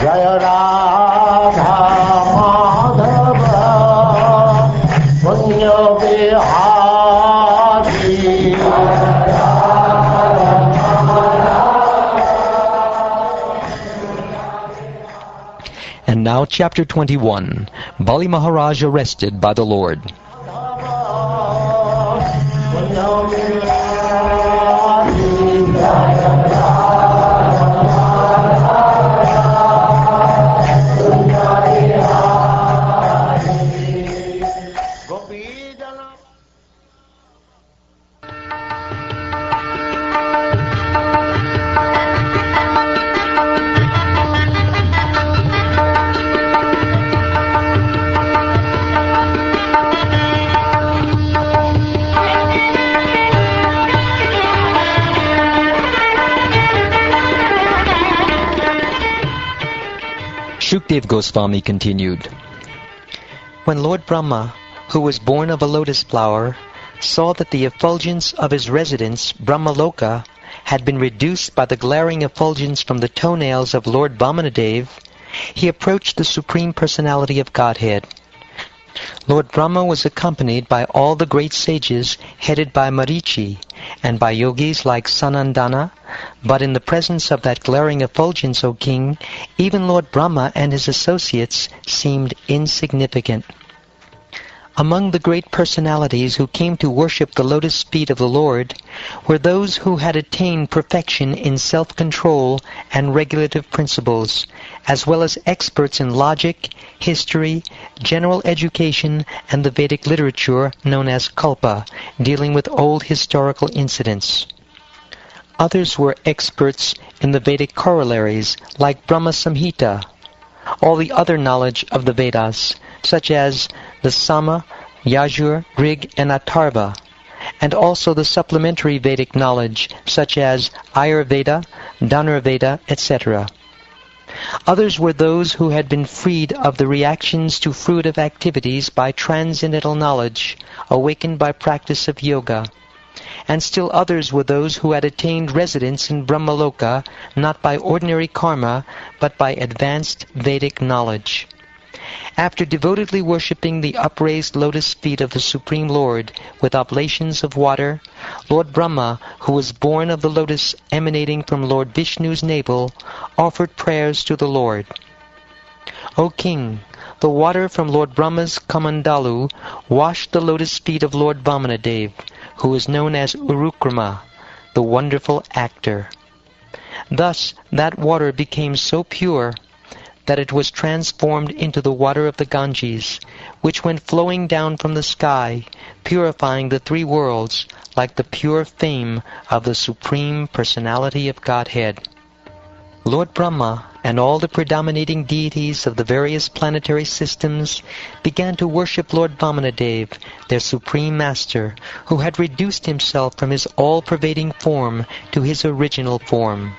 Jaya Radha Madhava Punya Vihari. And now chapter 21, Bali Maharaja arrested by the Lord. Shukdev Goswami continued. When Lord Brahma, who was born of a lotus flower, saw that the effulgence of his residence, Brahmaloka, had been reduced by the glaring effulgence from the toenails of Lord Vamanadev, he approached the Supreme Personality of Godhead. Lord Brahma was accompanied by all the great sages headed by Marichi and by yogis like Sanandana, but in the presence of that glaring effulgence, O King, even Lord Brahma and his associates seemed insignificant. Among the great personalities who came to worship the lotus feet of the Lord were those who had attained perfection in self-control and regulative principles, as well as experts in logic, history, general education, and the Vedic literature known as Kalpa, dealing with old historical incidents. Others were experts in the Vedic corollaries, like Brahma Samhita, all the other knowledge of the Vedas, such as the Sama, Yajur, Rig, and Atharva, and also the supplementary Vedic knowledge, such as Ayurveda, Dhanurveda, etc. Others were those who had been freed of the reactions to fruitive activities by transcendental knowledge, awakened by practice of yoga. And still others were those who had attained residence in Brahmaloka, not by ordinary karma, but by advanced Vedic knowledge. After devotedly worshipping the upraised lotus feet of the Supreme Lord with oblations of water, Lord Brahma, who was born of the lotus emanating from Lord Vishnu's navel, offered prayers to the Lord. O King, the water from Lord Brahma's Kamandalu washed the lotus feet of Lord Vamanadev, who is known as Urukrama, the wonderful actor. Thus that water became so pure that it was transformed into the water of the Ganges, which went flowing down from the sky, purifying the three worlds like the pure fame of the Supreme Personality of Godhead. Lord Brahma and all the predominating deities of the various planetary systems began to worship Lord Vamanadev, their Supreme Master, who had reduced himself from his all-pervading form to his original form.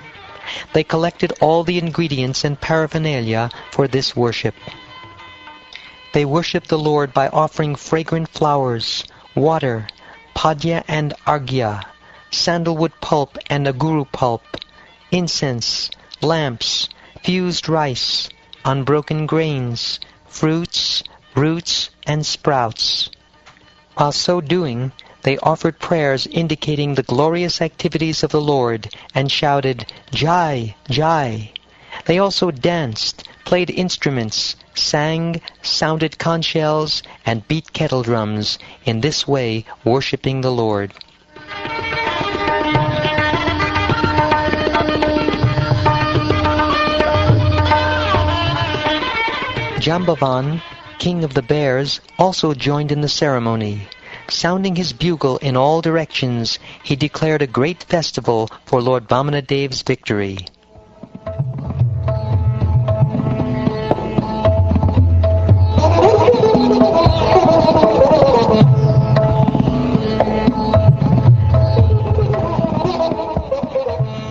They collected all the ingredients and paraphernalia for this worship. They worshipped the Lord by offering fragrant flowers, water, padya and arghya, sandalwood pulp and aguru pulp, incense, lamps, fused rice, unbroken grains, fruits, roots, and sprouts. While so doing, they offered prayers indicating the glorious activities of the Lord and shouted, Jai, Jai. They also danced, played instruments, sang, sounded conch shells, and beat kettle drums, in this way worshipping the Lord. Jambavan, king of the bears, also joined in the ceremony. Sounding his bugle in all directions, he declared a great festival for Lord Vamanadev's victory.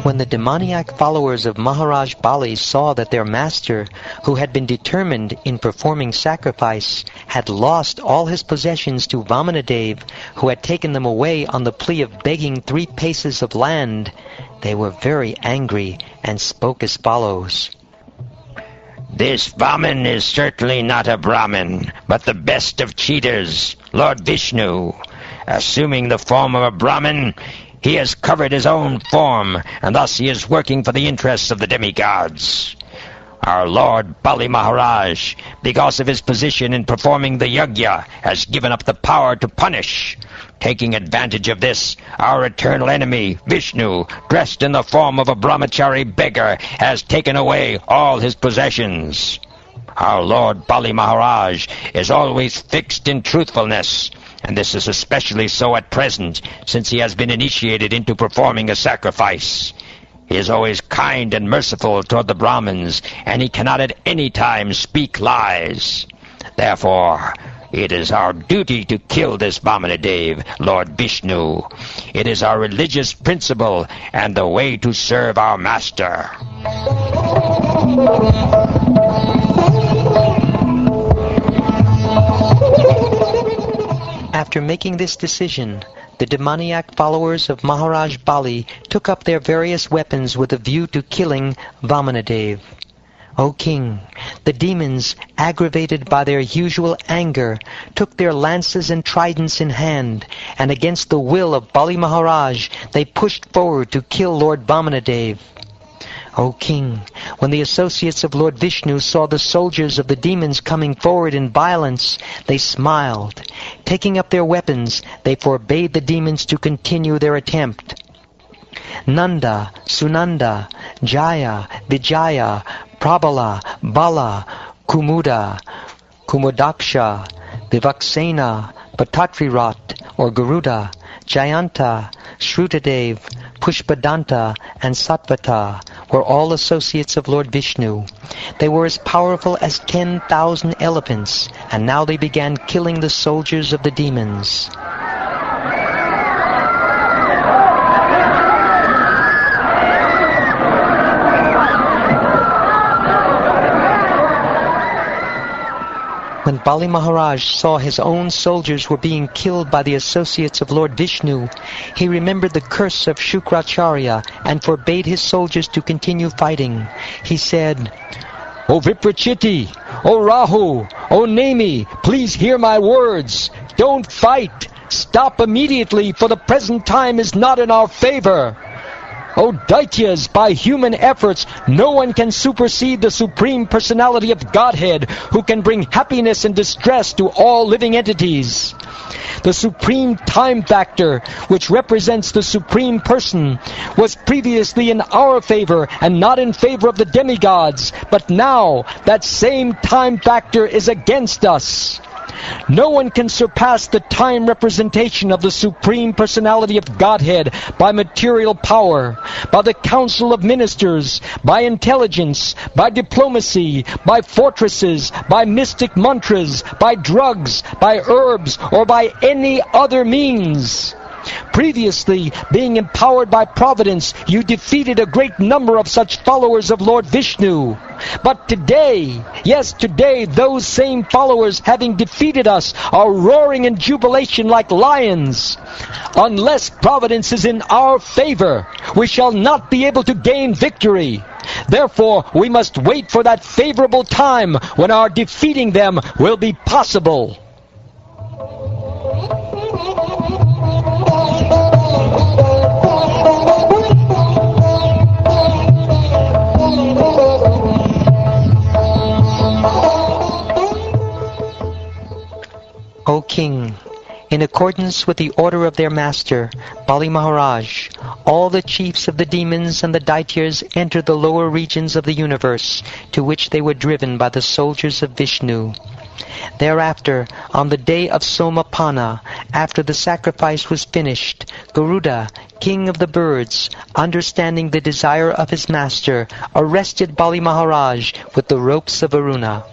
When the demoniac followers of Maharaj Bali saw that their master, who had been determined in performing sacrifice, had lost all his possessions to Vamanadev, who had taken them away on the plea of begging 3 paces of land, they were very angry and spoke as follows. This Vaman is certainly not a Brahmin, but the best of cheaters, Lord Vishnu. Assuming the form of a Brahmin, he has covered his own form, and thus he is working for the interests of the demigods. Our Lord Bali Maharaj, because of his position in performing the yajna, has given up the power to punish. Taking advantage of this, our eternal enemy, Vishnu, dressed in the form of a brahmachari beggar, has taken away all his possessions. Our Lord Bali Maharaj is always fixed in truthfulness, and this is especially so at present, since he has been initiated into performing a sacrifice. He is always kind and merciful toward the Brahmins, and he cannot at any time speak lies. Therefore, it is our duty to kill this Vamanadev, Lord Vishnu. It is our religious principle and the way to serve our master. After making this decision, the demoniac followers of Maharaj Bali took up their various weapons with a view to killing Vamanadev. O king, the demons, aggravated by their usual anger, took their lances and tridents in hand, and against the will of Bali Maharaj, they pushed forward to kill Lord Vamanadev. O king, when the associates of Lord Vishnu saw the soldiers of the demons coming forward in violence, they smiled. Taking up their weapons, they forbade the demons to continue their attempt. Nanda, Sunanda, Jaya, Vijaya, Prabala, Bala, Kumuda, Kumudaksha, Vivaksena, Patatrirat, or Garuda, Jayanta, Shrutadev, Pushpadanta, and Satvata were all associates of Lord Vishnu. They were as powerful as 10,000 elephants, and now they began killing the soldiers of the demons. When Bali Maharaj saw his own soldiers were being killed by the associates of Lord Vishnu, he remembered the curse of Shukracharya and forbade his soldiers to continue fighting. He said, O Viprachiti, O Rahu, O Nemi, please hear my words. Don't fight. Stop immediately, for the present time is not in our favor. O Daityas, by human efforts, no one can supersede the Supreme Personality of Godhead, who can bring happiness and distress to all living entities. The Supreme Time Factor, which represents the Supreme Person, was previously in our favor and not in favor of the demigods, but now that same Time Factor is against us. No one can surpass the time representation of the Supreme Personality of Godhead by material power, by the council of ministers, by intelligence, by diplomacy, by fortresses, by mystic mantras, by drugs, by herbs, or by any other means. Previously, being empowered by providence, you defeated a great number of such followers of Lord Vishnu. But today, yes, today, those same followers, having defeated us, are roaring in jubilation like lions. Unless providence is in our favor, we shall not be able to gain victory. Therefore, we must wait for that favorable time when our defeating them will be possible. O king, in accordance with the order of their master, Bali Maharaj, all the chiefs of the demons and the Daityas entered the lower regions of the universe, to which they were driven by the soldiers of Vishnu. Thereafter, on the day of Somapana, after the sacrifice was finished, Garuda, king of the birds, understanding the desire of his master, arrested Bali Maharaj with the ropes of Varuna.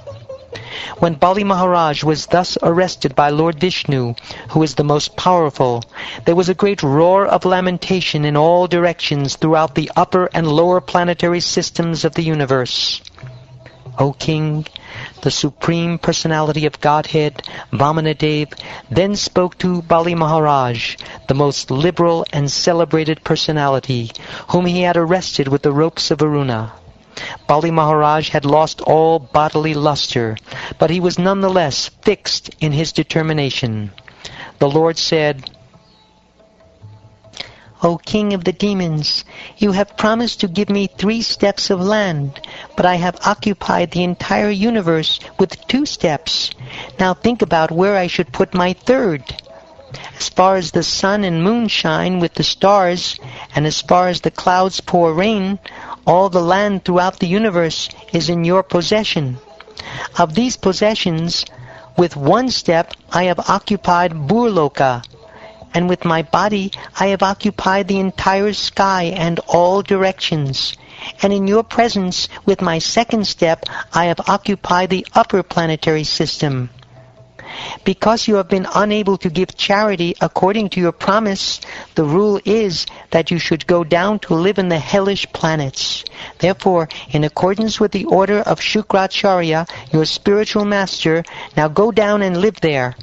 When Bali Maharaj was thus arrested by Lord Vishnu, who is the most powerful, there was a great roar of lamentation in all directions throughout the upper and lower planetary systems of the universe. O king, the Supreme Personality of Godhead, Vamanadev, then spoke to Bali Maharaj, the most liberal and celebrated personality, whom he had arrested with the ropes of Varuna. Bali Maharaj had lost all bodily luster, but he was nonetheless fixed in his determination. The Lord said, "O king of the demons, you have promised to give me 3 steps of land, but I have occupied the entire universe with 2 steps. Now think about where I should put my 3rd. As far as the sun and moon shine with the stars, and as far as the clouds pour rain, all the land throughout the universe is in your possession. Of these possessions, with 1 step I have occupied Burloka, and with my body I have occupied the entire sky and all directions. And in your presence, with my 2nd step, I have occupied the upper planetary system. Because you have been unable to give charity according to your promise, the rule is that you should go down to live in the hellish planets. Therefore, in accordance with the order of Shukracharya, your spiritual master, now go down and live there.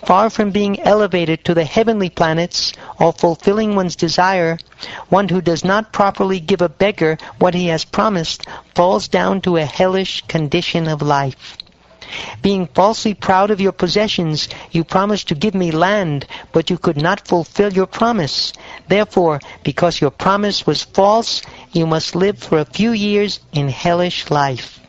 Far from being elevated to the heavenly planets or fulfilling one's desire, one who does not properly give a beggar what he has promised falls down to a hellish condition of life. Being falsely proud of your possessions, you promised to give me land, but you could not fulfill your promise. Therefore, because your promise was false, you must live for a few years in hellish life."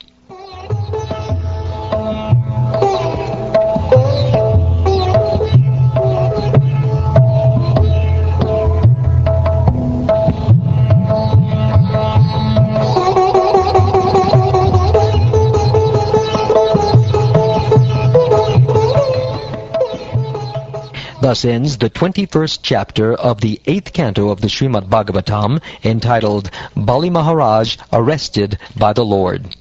Thus ends the 21st chapter of the 8th canto of the Srimad Bhagavatam, entitled Bali Maharaj Arrested by the Lord.